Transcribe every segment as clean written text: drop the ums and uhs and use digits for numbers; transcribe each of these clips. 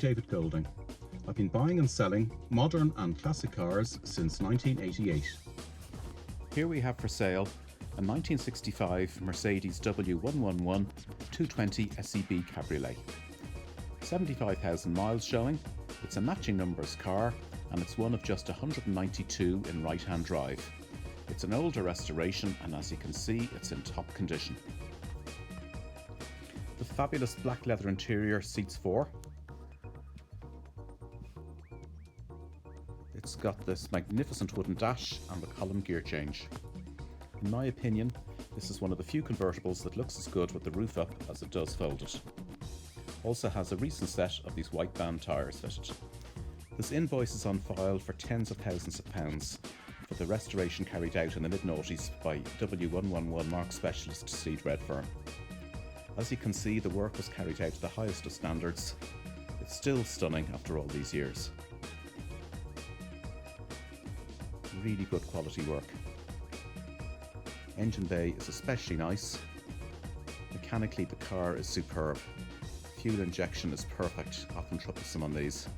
David Golding. I've been buying and selling modern and classic cars since 1988. Here we have for sale a 1965 Mercedes W111 220SEb Cabriolet. 75,000 miles showing, it's a matching numbers car and it's one of just 192 in right-hand drive. It's an older restoration and as you can see it's in top condition. The fabulous black leather interior seats 4. It's got this magnificent wooden dash and the column gear change. In my opinion, this is one of the few convertibles that looks as good with the roof up as it does folded. Also has a recent set of these white band tyres fitted. There's invoices on file for tens of thousands of pounds for the restoration carried out in the mid-noughties by W111 marque specialist Steve Redfearn. As you can see, the work was carried out to the highest of standards. It's still stunning after all these years. Really good quality work. Engine bay is especially nice. Mechanically the car is superb. Fuel injection is perfect, often troublesome on these.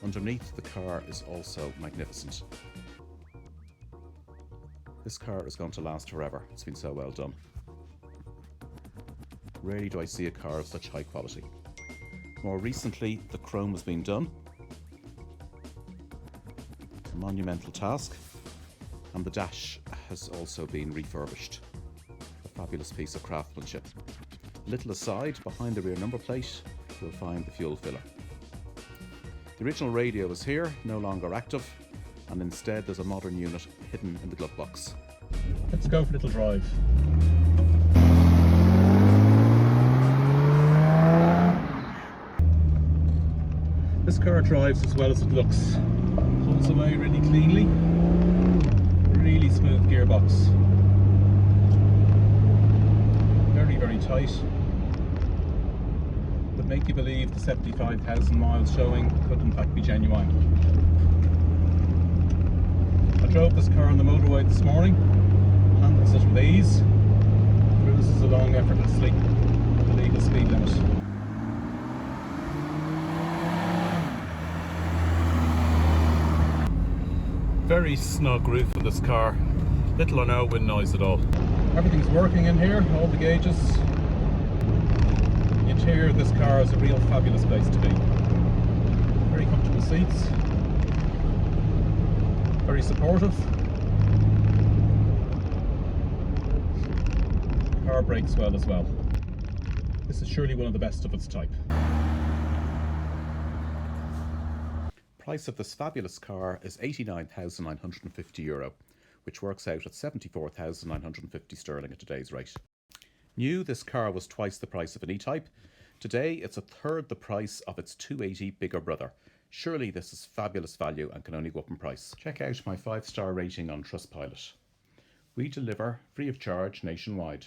Underneath the car is also magnificent. This car is going to last forever, it's been so well done. Rarely do I see a car of such high quality. More recently the chrome has been done. A monumental task, and the dash has also been refurbished. A fabulous piece of craftsmanship. A little aside, behind the rear number plate you'll find the fuel filler. The original radio is here, no longer active, and instead there's a modern unit hidden in the glove box. Let's go for a little drive. This car drives as well as it looks. Pulls away really cleanly. Really smooth gearbox. Very, very tight. Would make you believe the 75,000 miles showing could in fact be genuine. I drove this car on the motorway this morning. Handles it with ease. Cruises along effortlessly at the legal speed limit. Very snug roof of this car, little or no wind noise at all. Everything's working in here, all the gauges. The interior of this car is a real fabulous place to be. Very comfortable seats, very supportive. The car brakes well as well. This is surely one of the best of its type. Price of this fabulous car is €89,950, which works out at 74,950 sterling at today's rate. New, this car was twice the price of an E-Type. Today it's a third the price of its 280 bigger brother. Surely this is fabulous value and can only go up in price. Check out my 5-star rating on Trustpilot. We deliver free of charge nationwide.